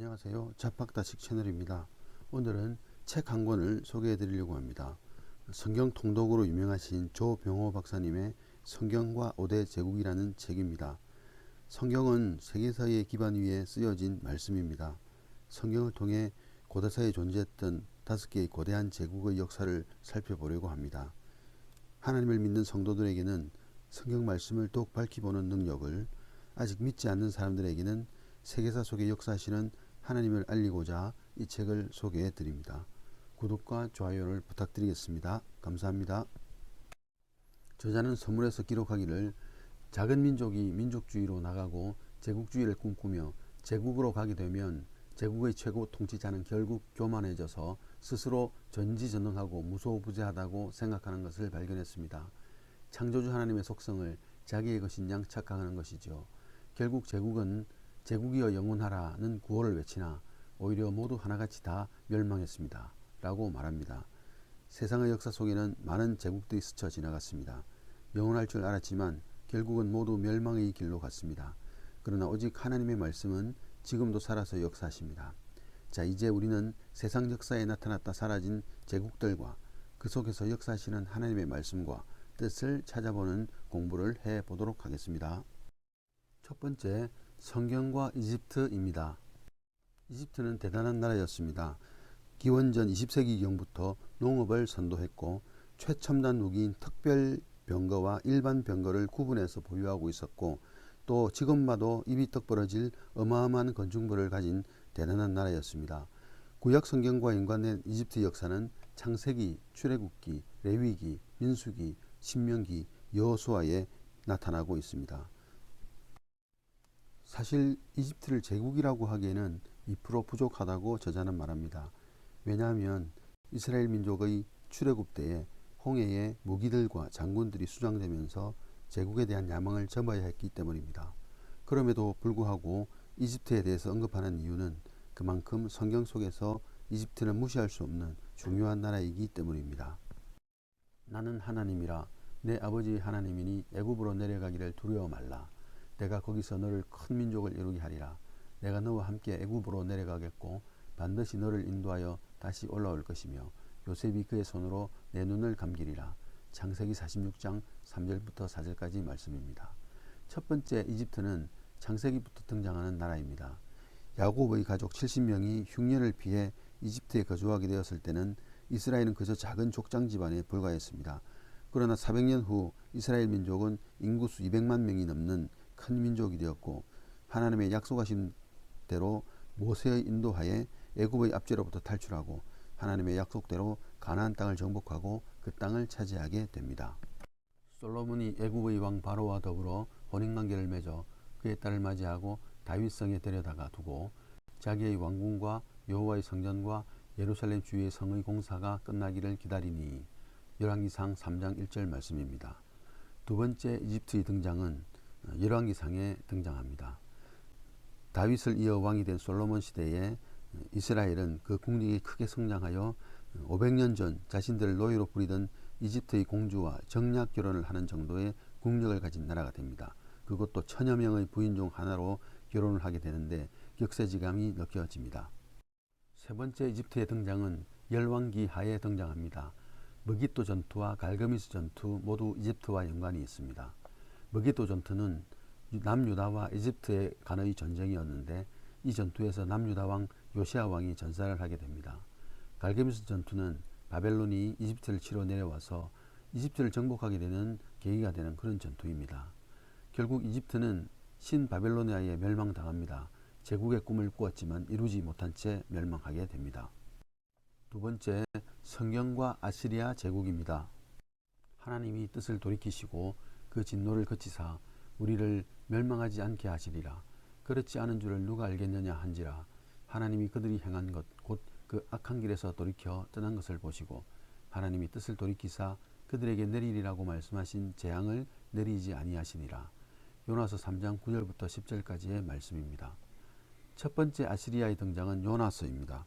안녕하세요. 자팍다식 채널입니다. 오늘은 책 한 권을 소개해 드리려고 합니다. 성경 통독으로 유명하신 조병호 박사님의 성경과 5대 제국이라는 책입니다. 성경은 세계사의 기반 위에 쓰여진 말씀입니다. 성경을 통해 고대사에 존재했던 5개의 거대한 제국의 역사를 살펴보려고 합니다. 하나님을 믿는 성도들에게는 성경 말씀을 더욱 밝히보는 능력을, 아직 믿지 않는 사람들에게는 세계사 속에 역사하시는 하나님을 알리고자 이 책을 소개해 드립니다. 구독과 좋아요를 부탁드리겠습니다. 감사합니다. 저자는 서문에서 기록하기를 작은 민족이 민족주의로 나가고 제국주의를 꿈꾸며 제국으로 가게 되면 제국의 최고 통치자는 결국 교만해져서 스스로 전지전능하고 무소부재하다고 생각하는 것을 발견했습니다. 창조주 하나님의 속성을 자기의 것인 양 착각하는 것이죠. 결국 제국은 제국이여 영원하라는 구호를 외치나 오히려 모두 하나같이 다 멸망했습니다. 라고 말합니다. 세상의 역사 속에는 많은 제국들이 스쳐 지나갔습니다. 영원할 줄 알았지만 결국은 모두 멸망의 길로 갔습니다. 그러나 오직 하나님의 말씀은 지금도 살아서 역사하십니다. 자, 이제 우리는 세상 역사에 나타났다 사라진 제국들과 그 속에서 역사하시는 하나님의 말씀과 뜻을 찾아보는 공부를 해보도록 하겠습니다. 첫 번째, 성경과 이집트입니다. 이집트는 대단한 나라였습니다. 기원전 20세기경부터 농업을 선도했고 최첨단 무기인 특별 병거와 일반 병거를 구분해서 보유하고 있었고, 또 지금 봐도 입이 떡 벌어질 어마어마한 건축물을 가진 대단한 나라였습니다. 구약 성경과 연관된 이집트 역사는 창세기, 출애굽기, 레위기, 민수기, 신명기, 여호수아에 나타나고 있습니다. 사실 이집트를 제국이라고 하기에는 2% 부족하다고 저자는 말합니다. 왜냐하면 이스라엘 민족의 출애굽 때에 홍해에 무기들과 장군들이 수장되면서 제국에 대한 야망을 접어야 했기 때문입니다. 그럼에도 불구하고 이집트에 대해서 언급하는 이유는 그만큼 성경 속에서 이집트는 무시할 수 없는 중요한 나라이기 때문입니다. 나는 하나님이라 내 아버지 하나님이니 애굽으로 내려가기를 두려워 말라. 내가 거기서 너를 큰 민족을 이루게 하리라. 내가 너와 함께 애굽으로 내려가겠고 반드시 너를 인도하여 다시 올라올 것이며 요셉이 그의 손으로 내 눈을 감기리라. 창세기 46장 3절부터 4절까지 말씀입니다. 첫 번째, 이집트는 창세기부터 등장하는 나라입니다. 야곱의 가족 70명이 흉년을 피해 이집트에 거주하게 되었을 때는 이스라엘은 그저 작은 족장 집안에 불과했습니다. 그러나 400년 후 이스라엘 민족은 인구수 200만 명이 넘는 큰 민족이 되었고, 하나님의 약속하신 대로 모세의 인도하에 애굽의 압제로부터 탈출하고 하나님의 약속대로 가나안 땅을 정복하고 그 땅을 차지하게 됩니다. 솔로몬이 애굽의 왕 바로와 더불어 혼인관계를 맺어 그의 딸을 맞이하고 다윗성에 데려다가 두고 자기의 왕궁과 여호와의 성전과 예루살렘 주위의 성의 공사가 끝나기를 기다리니, 열왕기상 3장 1절 말씀입니다. 두 번째, 이집트의 등장은 열왕기상에 등장합니다. 다윗을 이어 왕이 된 솔로몬 시대에 이스라엘은 그 국력이 크게 성장하여 500년 전 자신들을 노예로 부리던 이집트의 공주와 정략 결혼을 하는 정도의 국력을 가진 나라가 됩니다. 그것도 1000여 명의 부인 중 하나로 결혼을 하게 되는데 격세지감이 느껴집니다. 세 번째, 이집트의 등장은 열왕기 하에 등장합니다. 머깃도 전투와 갈그미스 전투 모두 이집트와 연관이 있습니다. 머깃도 전투는 남유다와 이집트에 간의 전쟁이었는데 이 전투에서 남유다 왕 요시아 왕이 전사를 하게 됩니다. 갈그미스 전투는 바벨론이 이집트를 치러 내려와서 이집트를 정복하게 되는 계기가 되는 그런 전투입니다. 결국 이집트는 신바벨로니아에 멸망당합니다. 제국의 꿈을 꾸었지만 이루지 못한 채 멸망하게 됩니다. 두 번째, 성경과 아시리아 제국입니다. 하나님이 뜻을 돌이키시고 그 진노를 그치사 우리를 멸망하지 않게 하시리라. 그렇지 않은 줄을 누가 알겠느냐 한지라. 하나님이 그들이 행한 것 곧 그 악한 길에서 돌이켜 떠난 것을 보시고 하나님이 뜻을 돌이키사 그들에게 내리리라고 말씀하신 재앙을 내리지 아니하시니라. 요나서 3장 9절부터 10절까지의 말씀입니다. 첫 번째, 아시리아의 등장은 요나서입니다.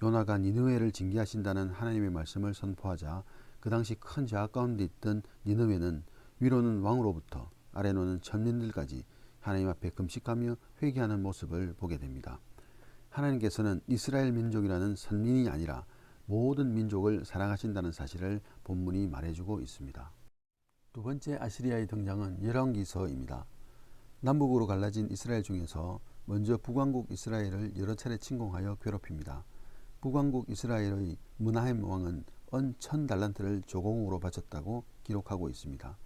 요나가 니느웨를 징계하신다는 하나님의 말씀을 선포하자 그 당시 큰 제약 가운데 있던 니느웨는 위로는 왕으로부터 아래로는 천민들까지 하나님 앞에 금식하며 회개하는 모습을 보게 됩니다. 하나님께서는 이스라엘 민족이라는 선민이 아니라 모든 민족을 사랑하신다는 사실을 본문이 말해주고 있습니다. 두 번째 아시리아의 등장은 열왕기서입니다. 남북으로 갈라진 이스라엘 중에서 먼저 북왕국 이스라엘을 여러 차례 침공하여 괴롭힙니다. 북왕국 이스라엘의 므나헴 왕은 은 1000달란트를 조공으로 바쳤다고 기록하고 있습니다.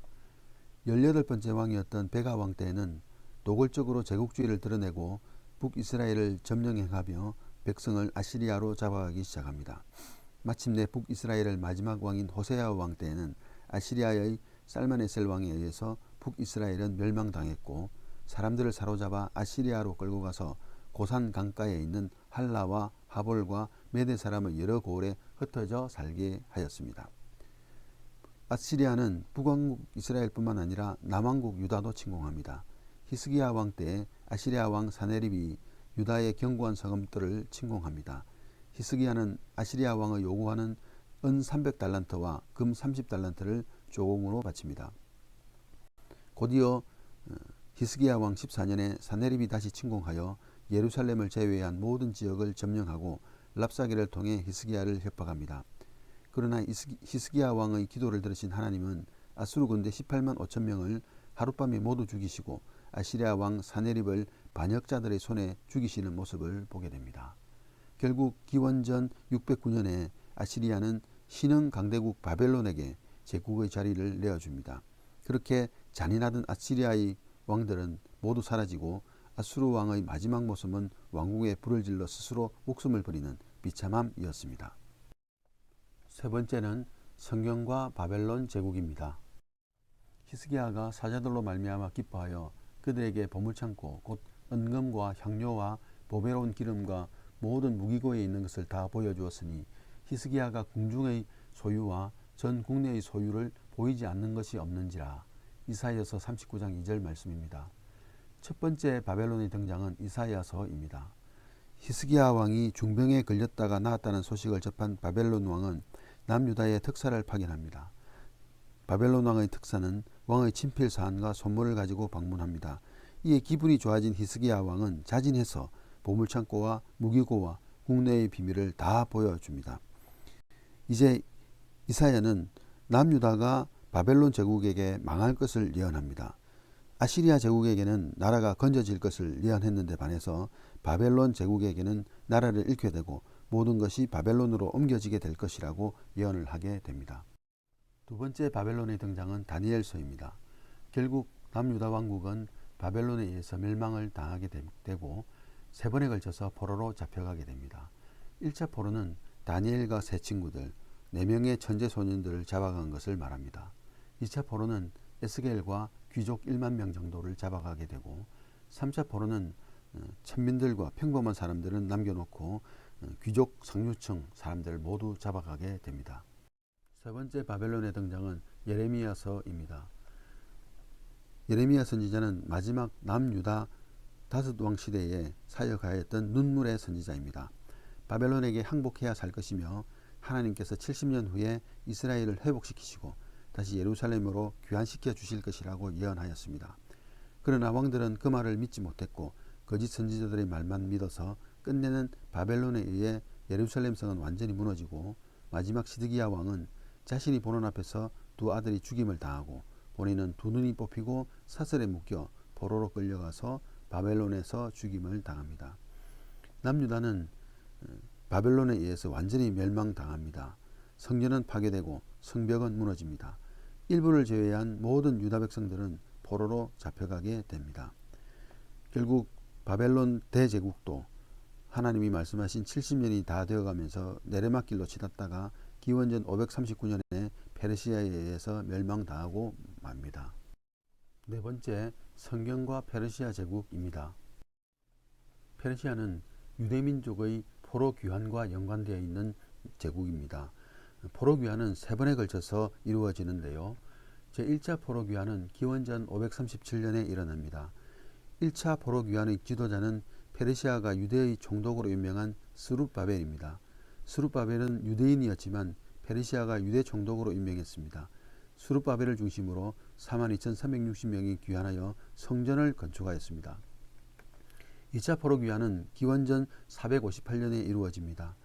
18번째 왕이었던 베가 왕 때에는 노골적으로 제국주의를 드러내고 북이스라엘을 점령해가며 백성을 아시리아로 잡아가기 시작합니다. 마침내 북이스라엘의 마지막 왕인 호세아 왕 때에는 아시리아의 살마네셀 왕에 의해서 북이스라엘은 멸망당했고 사람들을 사로잡아 아시리아로 끌고 가서 고산 강가에 있는 할라와 하볼과 메대 사람의 여러 고을에 흩어져 살게 하였습니다. 아시리아는 북왕국 이스라엘뿐만 아니라 남왕국 유다도 침공합니다. 히스기야 왕 때에 아시리아 왕 사네립이 유다의 견고한 성읍들을 침공합니다. 히스기야는 아시리아 왕의 요구하는 은 300달란트와 금 30달란트를 조공으로 바칩니다. 곧이어 히스기야 왕 14년에 사네립이 다시 침공하여 예루살렘을 제외한 모든 지역을 점령하고 랍사게를 통해 히스기야를 협박합니다. 그러나 히스기야 왕의 기도를 들으신 하나님은 아수르 군대 18만 5천 명을 하룻밤에 모두 죽이시고 아시리아 왕 사네립을 반역자들의 손에 죽이시는 모습을 보게 됩니다. 결국 기원전 609년에 아시리아는 신흥 강대국 바벨론에게 제국의 자리를 내어줍니다. 그렇게 잔인하던 아시리아의 왕들은 모두 사라지고 아수르 왕의 마지막 모습은 왕궁에 불을 질러 스스로 목숨을 버리는 비참함이었습니다. 세 번째는 성경과 바벨론 제국입니다. 히스기야가 사자들로 말미암아 기뻐하여 그들에게 보물창고 곧 은금과 향료와 보배로운 기름과 모든 무기고에 있는 것을 다 보여주었으니 히스기야가 궁중의 소유와 전 국내의 소유를 보이지 않는 것이 없는지라. 이사야서 39장 2절 말씀입니다. 첫 번째 바벨론의 등장은 이사야서입니다. 히스기야 왕이 중병에 걸렸다가 나았다는 소식을 접한 바벨론 왕은 남유다의 특사를 파견합니다. 바벨론 왕의 특사는 왕의 친필 사안과 선물을 가지고 방문합니다. 이에 기분이 좋아진 히스기야 왕은 자진해서 보물창고와 무기고와 국내의 비밀을 다 보여줍니다. 이제 이사야는 남유다가 바벨론 제국에게 망할 것을 예언합니다. 아시리아 제국에게는 나라가 건져질 것을 예언했는데 반해서 바벨론 제국에게는 나라를 잃게 되고 모든 것이 바벨론으로 옮겨지게 될 것이라고 예언을 하게 됩니다. 두 번째 바벨론의 등장은 다니엘서입니다. 결국 남유다 왕국은 바벨론에 의해서 멸망을 당하게 되고 세 번에 걸쳐서 포로로 잡혀가게 됩니다. 1차 포로는 다니엘과 세 친구들 4명의 천재 소년들을 잡아간 것을 말합니다. 2차 포로는 에스겔과 귀족 1만 명 정도를 잡아가게 되고 3차 포로는 천민들과 평범한 사람들은 남겨놓고 귀족 상류층 사람들을 모두 잡아가게 됩니다. 세 번째 바벨론의 등장은 예레미야서입니다. 예레미야 선지자는 마지막 남유다 다섯 왕 시대에 사역하였던 눈물의 선지자입니다. 바벨론에게 항복해야 살 것이며 하나님께서 70년 후에 이스라엘을 회복시키시고 다시 예루살렘으로 귀환시켜 주실 것이라고 예언하였습니다. 그러나 왕들은 그 말을 믿지 못했고 거짓 선지자들의 말만 믿어서 끝내는 바벨론에 의해 예루살렘 성은 완전히 무너지고 마지막 시드기야 왕은 자신이 보는 앞에서 두 아들이 죽임을 당하고 본인은 두 눈이 뽑히고 사슬에 묶여 포로로 끌려가서 바벨론에서 죽임을 당합니다. 남유다는 바벨론에 의해서 완전히 멸망당합니다. 성전은 파괴되고 성벽은 무너집니다. 일부를 제외한 모든 유다 백성들은 포로로 잡혀가게 됩니다. 결국 바벨론 대제국도 하나님이 말씀하신 70년이 다 되어가면서 내레막길로 치닫다가 기원전 539년에 페르시아에 의해서 멸망당하고 맙니다. 네 번째, 성경과 페르시아 제국입니다. 페르시아는 유대민족의 포로 귀환과 연관되어 있는 제국입니다. 포로 귀환은 세 번에 걸쳐서 이루어지는데요. 제1차 포로 귀환은 기원전 537년에 일어납니다. 1차 포로 귀환의 지도자는 페르시아가 유대의 총독으로 유명한 스룹바벨입니다. 스룹바벨은 유대인이었지만 페르시아가 유대 총독으로 임명했습니다. 스룹바벨을 중심으로 42,360명이 귀환하여 성전을 건축하였습니다. 2차 포로귀환은 기원전 458년에 이루어집니다.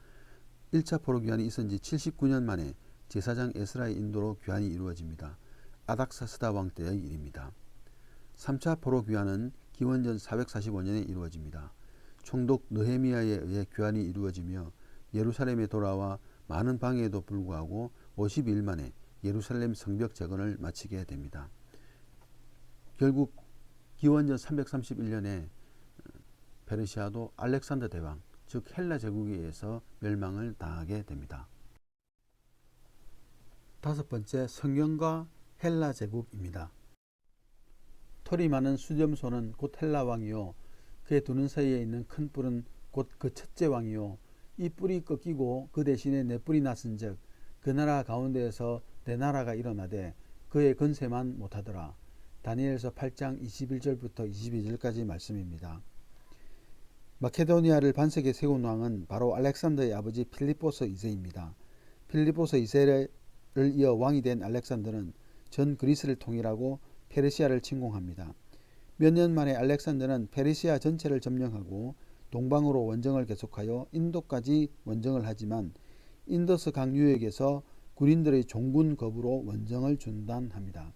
1차 포로귀환이 있은 지 79년 만에 제사장 에스라의 인도로 귀환이 이루어집니다. 아닥사스다 왕 때의 일입니다. 3차 포로귀환은 기원전 445년에 이루어집니다. 총독 느헤미야에 의해 귀환이 이루어지며 예루살렘에 돌아와 많은 방해에도 불구하고 52일 만에 예루살렘 성벽 재건을 마치게 됩니다. 결국 기원전 331년에 페르시아도 알렉산더 대왕, 즉 헬라 제국에 의해서 멸망을 당하게 됩니다. 다섯 번째, 성경과 헬라 제국입니다. 털이 많은 수렴소는 곧 헬라 왕이요, 그의 두 눈 사이에 있는 큰 뿔은 곧 그 첫째 왕이요, 이 뿔이 꺾이고 그 대신에 네 뿔이 났은즉 그 나라 가운데에서 내 나라가 일어나되 그의 건세만 못하더라. 다니엘서 8장 21절부터 22절까지 말씀입니다. 마케도니아를 반석에 세운 왕은 바로 알렉산더의 아버지 필리포스 2세입니다. 필리포스 2세를 이어 왕이 된 알렉산더는 전 그리스를 통일하고 페르시아를 침공합니다. 몇 년 만에 알렉산더는 페르시아 전체를 점령하고 동방으로 원정을 계속하여 인도까지 원정을 하지만 인더스 강 유역에서 군인들의 종군 거부로 원정을 중단합니다.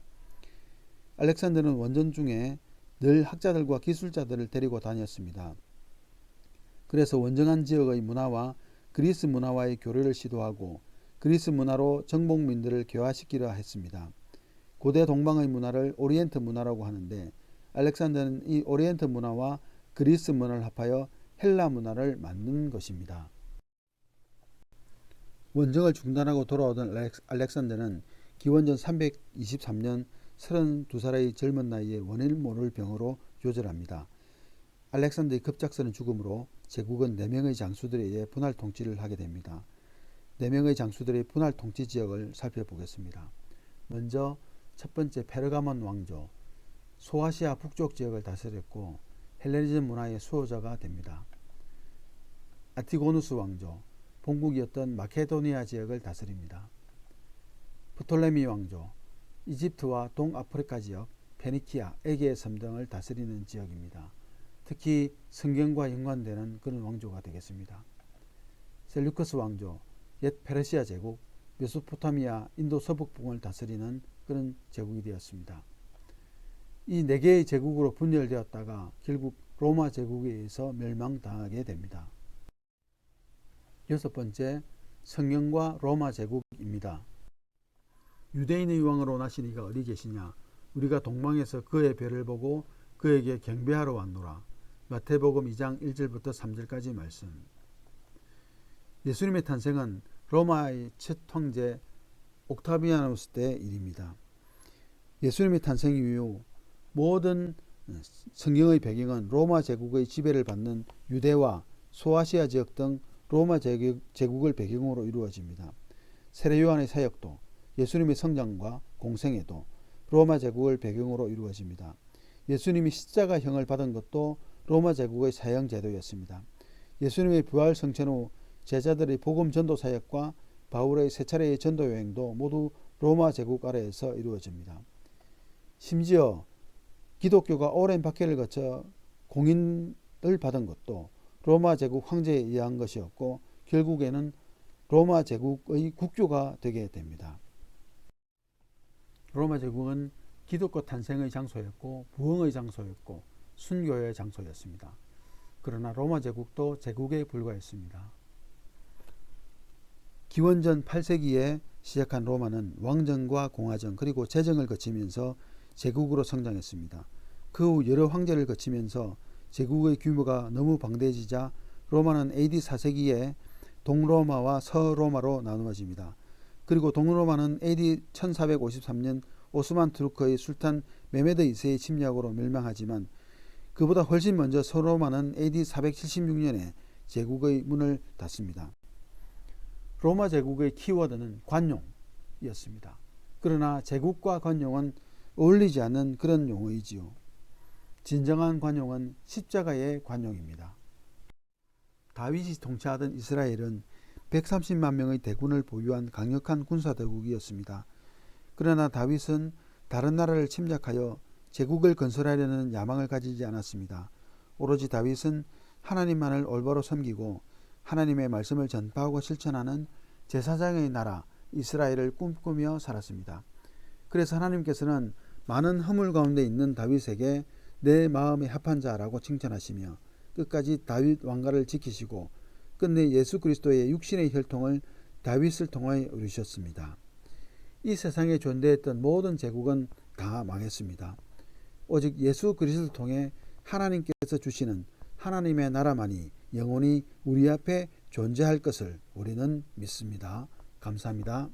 알렉산더는 원전 중에 늘 학자들과 기술자들을 데리고 다녔습니다. 그래서 원정한 지역의 문화와 그리스 문화와의 교류를 시도하고 그리스 문화로 정복민들을 교화시키려 했습니다. 고대 동방의 문화를 오리엔트 문화라고 하는데 알렉산더는 이 오리엔트 문화와 그리스 문화를 합하여 헬라 문화를 만든 것입니다. 원정을 중단하고 돌아오던 알렉산더는 기원전 323년 32살의 젊은 나이에 원인 모를 병으로 요절합니다. 알렉산더의 급작스런 죽음으로 제국은 4명의 장수들에 의해 분할 통치를 하게 됩니다. 4명의 장수들의 분할 통치 지역을 살펴보겠습니다. 먼저 첫 번째 페르가몬 왕조, 소아시아 북쪽 지역을 다스렸고 헬레니즘 문화의 수호자가 됩니다. 아티고누스 왕조, 본국이었던 마케도니아 지역을 다스립니다. 프톨레미 왕조, 이집트와 동아프리카 지역, 페니키아, 에게의 섬 등을 다스리는 지역입니다. 특히 성경과 연관되는 그런 왕조가 되겠습니다. 셀루커스 왕조, 옛 페르시아 제국, 메소포타미아, 인도 서북부를 다스리는 그런 제국이 되었습니다. 이 4개의 제국으로 분열되었다가 결국 로마 제국에 의해서 멸망당하게 됩니다. 여섯 번째, 성경과 로마 제국입니다. 유대인의 왕으로 나신 이가 어디 계시냐? 우리가 동방에서 그의 별을 보고 그에게 경배하러 왔노라. 마태복음 2장 1절부터 3절까지 말씀. 예수님의 탄생은 로마의 첫 황제 옥타비아누스 때의 일입니다. 예수님의 탄생 이후 모든 성경의 배경은 로마 제국의 지배를 받는 유대와 소아시아 지역 등 로마 제국을 배경으로 이루어집니다. 세례 요한의 사역도 예수님의 성장과 공생애도 로마 제국을 배경으로 이루어집니다. 예수님이 십자가형을 받은 것도 로마 제국의 사형 제도였습니다. 예수님의 부활 성천 후 제자들의 복음 전도 사역과 바울의 세 차례의 전도 여행도 모두 로마 제국 아래에서 이루어집니다. 심지어 기독교가 오랜 박해를 거쳐 공인을 받은 것도 로마 제국 황제에 의한 것이었고 결국에는 로마 제국의 국교가 되게 됩니다. 로마 제국은 기독교 탄생의 장소였고 부흥의 장소였고 순교의 장소였습니다. 그러나 로마 제국도 제국에 불과했습니다. 기원전 8세기에 시작한 로마는 왕정과 공화정 그리고 제정을 거치면서 제국으로 성장했습니다. 그 후 여러 황제를 거치면서 제국의 규모가 너무 방대해지자 로마는 AD 4세기에 동로마와 서로마로 나누어집니다. 그리고 동로마는 AD 1453년 오스만 투르크의 술탄 메메드 2세의 침략으로 멸망하지만 그보다 훨씬 먼저 서로마는 AD 476년에 제국의 문을 닫습니다. 로마 제국의 키워드는 관용이었습니다. 그러나 제국과 관용은 어울리지 않는 그런 용어이지요. 진정한 관용은 십자가의 관용입니다. 다윗이 통치하던 이스라엘은 130만 명의 대군을 보유한 강력한 군사대국이었습니다. 그러나 다윗은 다른 나라를 침략하여 제국을 건설하려는 야망을 가지지 않았습니다. 오로지 다윗은 하나님만을 올바로 섬기고 하나님의 말씀을 전파하고 실천하는 제사장의 나라 이스라엘을 꿈꾸며 살았습니다. 그래서 하나님께서는 많은 허물 가운데 있는 다윗에게 내 마음에 합한 자라고 칭찬하시며 끝까지 다윗 왕가를 지키시고 끝내 예수 그리스도의 육신의 혈통을 다윗을 통하여 이루셨습니다. 이 세상에 존재했던 모든 제국은 다 망했습니다. 오직 예수 그리스도를 통해 하나님께서 주시는 하나님의 나라만이 영원히 우리 앞에 존재할 것을 우리는 믿습니다. 감사합니다.